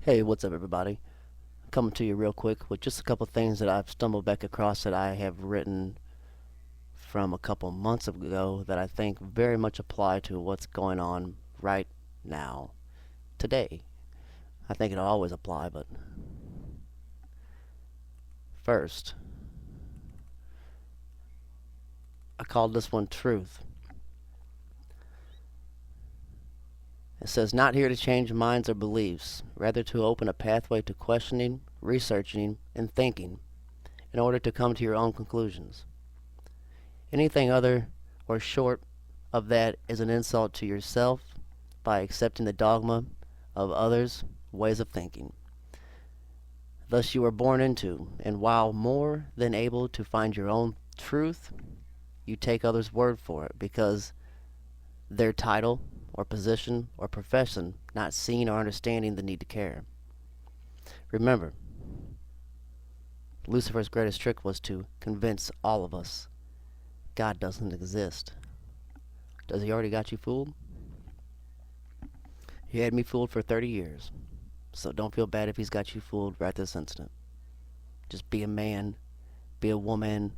Hey, what's up, everybody? Coming to you real quick with just a couple things that I've stumbled back across that I have written from a couple months ago that I think very much apply to what's going on right now, today. I think it'll always apply, but first, I called this one Truth. It says, not here to change minds or beliefs, rather to open a pathway to questioning, researching, and thinking in order to come to your own conclusions. Anything other or short of that is an insult to yourself by accepting the dogma of others' ways of thinking. Thus you are born into, and while more than able to find your own truth, you take others' word for it because their title or position or profession not seeing or understanding the need to care. Remember, Lucifer's greatest trick was to convince all of us God doesn't exist. Does he already got you fooled? He had me fooled for 30 years. So don't feel bad if he's got you fooled right this instant. Just be a man, be a woman,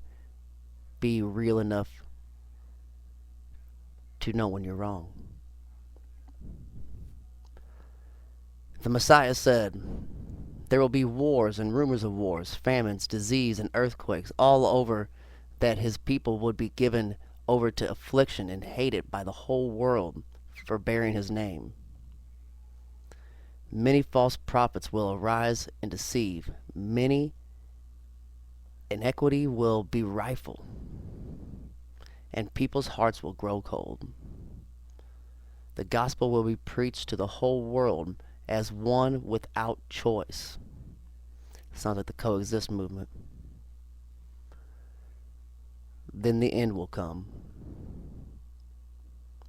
be real enough to know when you're wrong. The Messiah said, there will be wars and rumors of wars, famines, disease, and earthquakes all over, that his people would be given over to affliction and hated by the whole world for bearing his name. Many false prophets will arise and deceive. Many iniquity will be rife, and people's hearts will grow cold. The gospel will be preached to the whole world as one without choice. Sounds like the coexist movement. Then the end will come.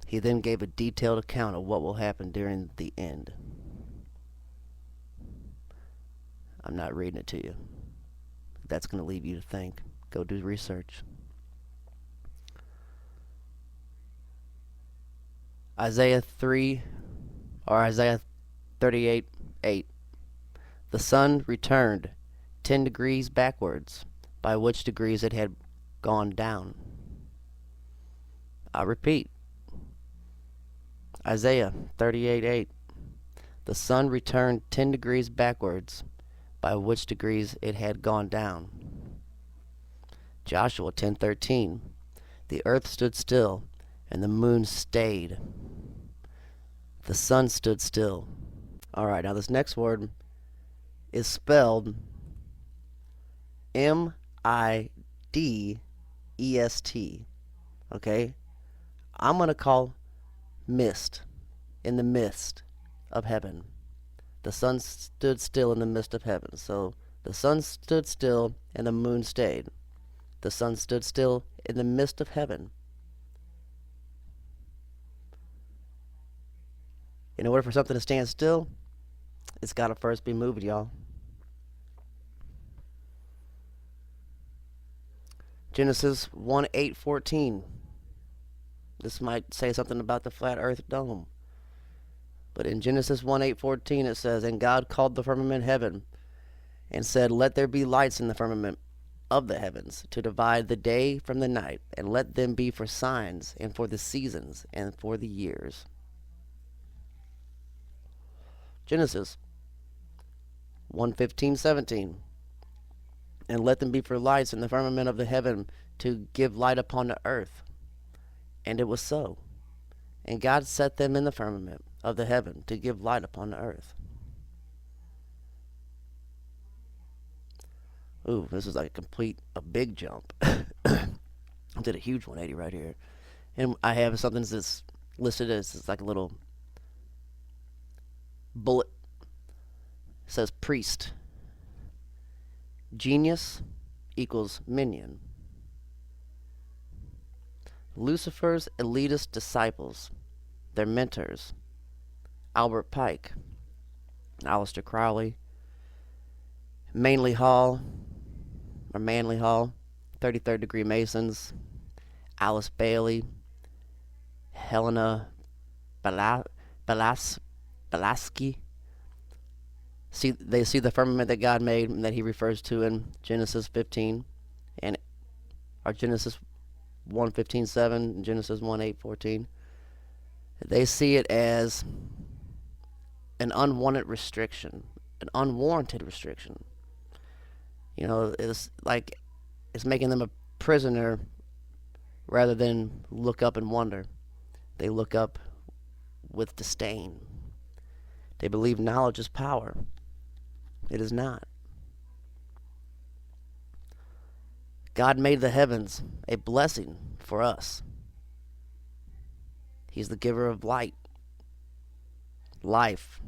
He then gave a detailed account of what will happen during the end. I'm not reading it to you. That's going to leave you to think. Go do research. Isaiah 3 or Isaiah 38:8. The sun returned 10 degrees backwards, by which degrees it had gone down. I repeat. Isaiah 38:8. The sun returned 10 degrees backwards, by which degrees it had gone down. Joshua 10:13. The earth stood still, and the moon stayed. The sun stood still. Alright, now this next word is spelled M-I-D-E-S-T. Okay? I'm going to call mist, in the mist of heaven. The sun stood still in the midst of heaven. So the sun stood still and the moon stayed. The sun stood still in the midst of heaven. In order for something to stand still, it's got to first be moved, y'all. Genesis 1:8-14. This might say something about the flat earth dome. But in Genesis 1:8-14 it says, and God called the firmament heaven, and said, let there be lights in the firmament of the heavens, to divide the day from the night, and let them be for signs, and for the seasons, and for the years. Genesis 1:15-17. And let them be for lights in the firmament of the heaven, to give light upon the earth. And it was so. And God set them in the firmament of the heaven to give light upon the earth. Ooh, this is like a big jump. I did a huge 180 right here. And I have something that's listed as it's like a little bullet. It says priest. Genius equals minion. Lucifer's elitist disciples, their mentors, Albert Pike, Aleister Crowley, Manly Hall, 33rd Degree Masons, Alice Bailey, Helena Blavatsky, They see the firmament that God made and that he refers to in Genesis 15 and or Genesis 1:15:7, Genesis 1:8:14. They see it as an unwanted restriction, an unwarranted restriction. It's like it's making them a prisoner rather than look up and wonder. They look up with disdain. They believe knowledge is power. It is not. God made the heavens a blessing for us. He's the giver of light, life,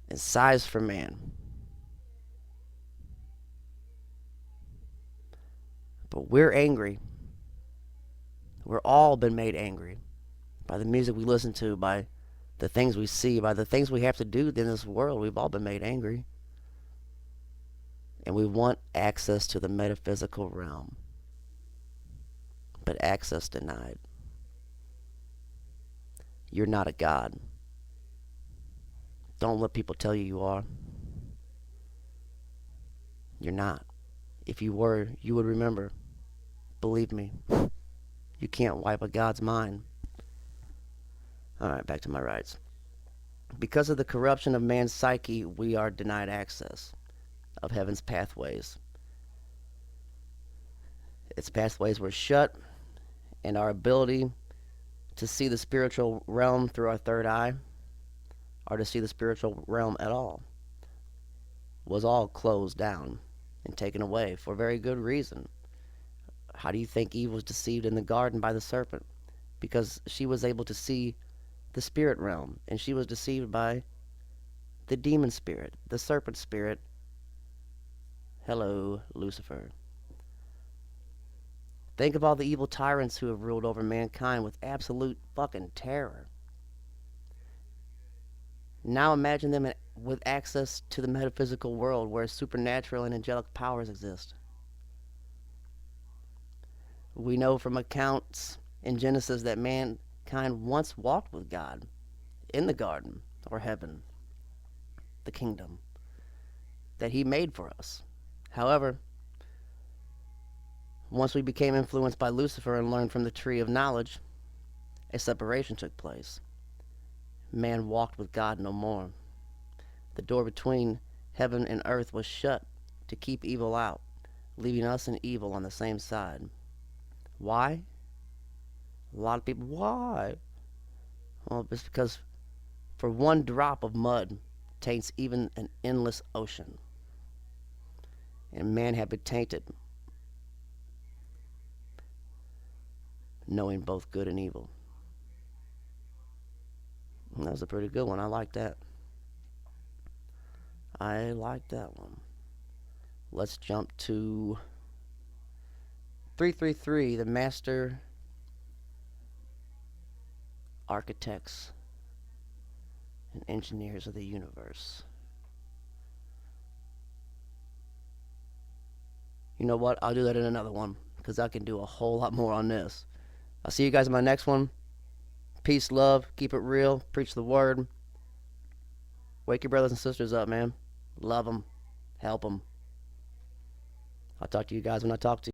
and size for man. But we're angry. We're all been made angry by the music we listen to, by the things we see, by the things we have to do in this world. We've all been made angry. And we want access to the metaphysical realm. But access denied. You're not a god. Don't let people tell you are. You're not. If you were, you would remember. Believe me. You can't wipe a god's mind. Alright, back to my rights. Because of the corruption of man's psyche, we are denied access of heaven's pathways. Its pathways were shut, and our ability to see the spiritual realm through our third eye, or to see the spiritual realm at all, was all closed down and taken away for very good reason. How do you think Eve was deceived in the garden by the serpent? Because she was able to see the spirit realm, and she was deceived by the demon spirit, the serpent spirit. Hello, Lucifer. Think of all the evil tyrants who have ruled over mankind with absolute fucking terror. Now imagine them with access to the metaphysical world where supernatural and angelic powers exist. We know from accounts in Genesis that mankind once walked with God in the garden or heaven, the kingdom that he made for us. However, once we became influenced by Lucifer and learned from the tree of knowledge, a separation took place. Man walked with God no more. The door between heaven and earth was shut to keep evil out, leaving us and evil on the same side. Why? A lot of people, why? Well, it's because for one drop of mud taints even an endless ocean. And man had been tainted, knowing both good and evil. And that was a pretty good one. I like that. I like that one. Let's jump to 333, the master architects and engineers of the universe. You know what? I'll do that in another one, because I can do a whole lot more on this. I'll see you guys in my next one. Peace, love, keep it real, preach the word. Wake your brothers and sisters up, man. Love them. Help them. I'll talk to you guys when I talk to you.